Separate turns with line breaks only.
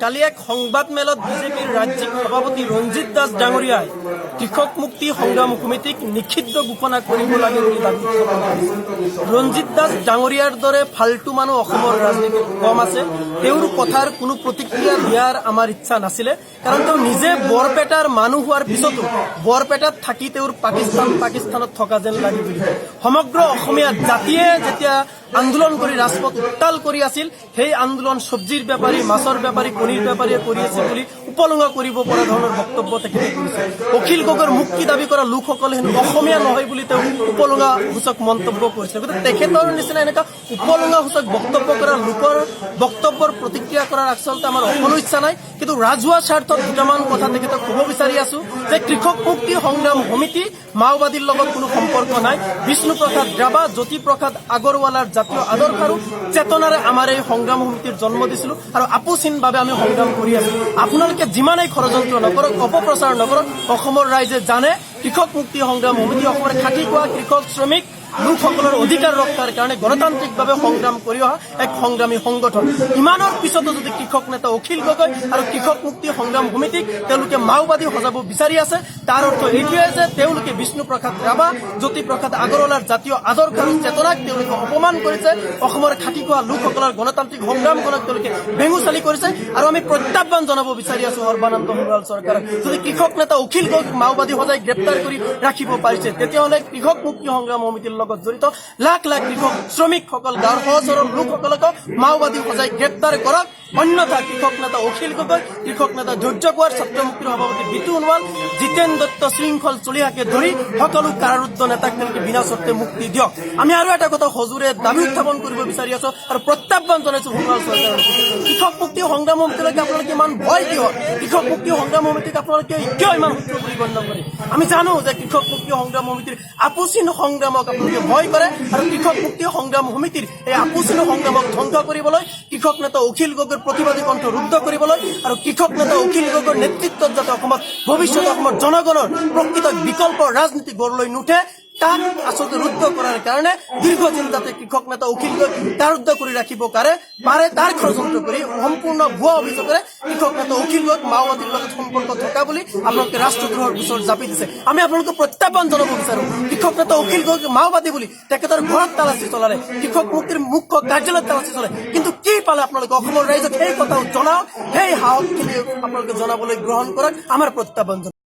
কালি এক সংবাদমেলত বিজেপিৰ ৰাজ্যিক সভাপতি ৰঞ্জিত দাস ডাঙৰীয়াই কৃষক মুক্তি সংগ্ৰাম সমিতিক নিষিদ্ধ ঘোষণা কৰিব লাগে বুলি দাবী কৰিছে। ৰঞ্জিত দাস ডাঙৰীয়াৰ দৰে ফাল্টু মানুহ অসমৰ ৰাজনীতিত কম আছে। তেওঁৰ কথাৰ কোনো প্ৰতিক্ৰিয়া দিয়াৰ আমাৰ ইচ্ছা নাছিলে, কাৰণ তেওঁ নিজে বৰপেটাৰ মানুহ হোৱাৰ পিছতো বৰপেটাত থাকি তেওঁৰ পাকিস্তানত থকা যেন লাগি বুলিছে। সমগ্ৰ অসমীয়া জাতিয়ে যেতিয়া আন্দোলন কৰি ৰাজপথ উত্তাল কৰি আছিল, সেই আন্দোলন চব্জিৰ বেপাৰী, মাছৰ বেপাৰী, কণীৰ বেপাৰীয়ে কৰি আছে বুলি উপলুঙা কৰিব পৰা ধৰণৰ বক্তব্য তেখেতে কৰিছে। অখিল গগৈৰ মুক্তি দাবী কৰা লোকসকলে হেনো অসমীয়া নহয় বুলি তেওঁ উপলুঙা সূচক মন্তব্য কৰিছে। গতিকে তেখেতৰ নিচিনা এনেকুৱা উপলুঙা সূচক বক্তব্য কৰা লোকৰ বক্তব্যৰ প্ৰতিক্ৰিয়া কৰাৰ আচলতে আমাৰ অকণো ইচ্ছা নাই, কিন্তু ৰাজহুৱা স্বাৰ্থত দুটামান কথা তেখেতক ক'ব বিচাৰি আছো যে কৃষক মুক্তি সংগ্ৰাম সমিতি মাওবাদীৰ লগত কোনো সম্পৰ্ক নাই। বিষ্ণু প্ৰসাদ ৰাভা, জ্যোতি প্ৰসাদ আগৰৱালাৰ জাতীয় আদৰ্শ আৰু চেতনাৰে আমাৰ এই সংগ্ৰাম সমিতিৰ জন্ম দিছিলো আৰু আপোচহীনভাৱে আমি সংগ্ৰাম কৰি আছো। আপোনালোকে যিমানেই ষড়যন্ত্ৰ নকৰক, অপপ্ৰচাৰ নকৰক, অসমৰ ৰাইজে জানে কৃষক মুক্তি সংগ্ৰাম সমিতি অসমৰ খাটি খোৱা কৃষক শ্ৰমিক লোকসকলৰ অধিকাৰ ৰক্ষাৰ কাৰণে গণতান্ত্ৰিকভাৱে সংগ্ৰাম কৰি অহা এক সংগ্ৰামী সংগঠন। ইমানৰ পিছতো যদি কৃষক নেতা অখিল গগৈ আৰু কৃষক মুক্তি সংগ্ৰাম সমিতিক তেওঁলোকে মাওবাদী সজাব বিচাৰি আছে, তাৰ অৰ্থ এইটোৱে যে তেওঁলোকে বিষ্ণু প্ৰসাদ ৰাভা, জ্যোতি প্ৰসাদ আগৰৱালাৰ জাতীয় আদৰ্শ আৰু চেতনাক তেওঁলোকে অপমান কৰিছে, অসমৰ খাটি খোৱা লোকসকলৰ গণতান্ত্ৰিক সংগ্ৰামখনক তেওঁলোকে বেঙুচালি কৰিছে। আৰু আমি প্ৰত্যাহ্বান জনাব বিচাৰি আছো সৰ্বানন্দ সোণোৱাল চৰকাৰক, যদি কৃষক নেতা অখিল গগৈক মাওবাদী সজাই গ্ৰেপ্তাৰ কৰি ৰাখিব পাৰিছে, তেতিয়াহ'লে কৃষক মুক্তি সংগ্ৰাম সমিতিৰ লগত জড়িত লাখ লাখ কৃষক শ্ৰমিকসকল, গাঁৱৰ সহজ সৰল লোকসকলক মাওবাদী সজাই গ্ৰেপ্তাৰ কৰক। অন্যথা কৃষক নেতা অখিল গগৈ, কৃষক নেতা ধৈৰ্য কোঁৱৰ, ছাত্ৰ মুক্তিৰ সভাপতি বিতু সোণোৱাল, জিতেন দত্ত, শৃংখল চলিহাকে ধৰি সকলো কাৰাৰুদ্ধ নেতাক তেওঁলোকে বিনা চৰ্তে মুক্তি দিয়ক। আমি আৰু এটা কথা সজোৰে দাবী উত্থাপন কৰিব বিচাৰি আছো আৰু প্ৰত্যাহ্বান জনাইছো সোণোৱাল চৰকাৰক, কৃষক মুক্তি সংগ্ৰাম সমিতিলৈকে আপোনালোকে ইমান ভয় কিয়? কৃষক মুক্তি সংগ্ৰাম সমিতিক আপোনালোকে কিয় ইমান সূত্ৰ বুলি গণ্য কৰে? আমি জানো যে কৃষক মুক্তি সংগ্ৰাম সমিতিৰ আপোচহীন সংগ্ৰামক আপোনালোকে ভয় কৰে আৰু কৃষক মুক্তি সংগ্ৰাম সমিতিৰ এই আপোচহীন সংগ্ৰামক ধ্বংস কৰিবলৈ, কৃষক নেতা অখিল গগৈৰ প্ৰতিবাদী কণ্ঠ ৰুদ্ধ কৰিবলৈ আৰু কৃষক নেতা অখিল গগৈৰ নেতৃত্বত যাতে অসমত ভৱিষ্যতে অসমৰ জনগণৰ প্ৰকৃত বিকল্প ৰাজনীতি গঢ় লৈ নুঠে, তাক আচলতে ৰুদ্ধ কৰাৰ কাৰণে দীৰ্ঘদিন যাতে কৃষক নেতা অখিল গগৈ কাৰুদ্ধ কৰি ৰাখিব পাৰে তাৰ ষড়যন্ত্ৰ কৰি সম্পূৰ্ণ ভুৱা অভিযোগেৰে কৃষক নেতা অখিল গগৈক মাওবাদীৰ লগত সম্পৰ্ক থকা বুলি আপোনালোকে ৰাষ্ট্ৰদ্ৰোহৰ গোচৰ জাপি দিছে। আমি আপোনালোকে প্ৰত্যাহ্বান জনাব বিচাৰো, কৃষক নেতা অখিল গগৈক মাওবাদী বুলি তেখেতৰ ঘৰত তালাচী চলালে, কৃষক মুক্তিৰ মুখ্য কাৰ্যালয়ত তালাচী চলে, কিন্তু কি পালে আপোনালোকে অসমৰ ৰাইজক সেই কথাও জনাওক, সেই সাহসখিনি আপোনালোকে জনাবলৈ গ্ৰহণ কৰক। আমাৰ প্ৰত্যাহ্বান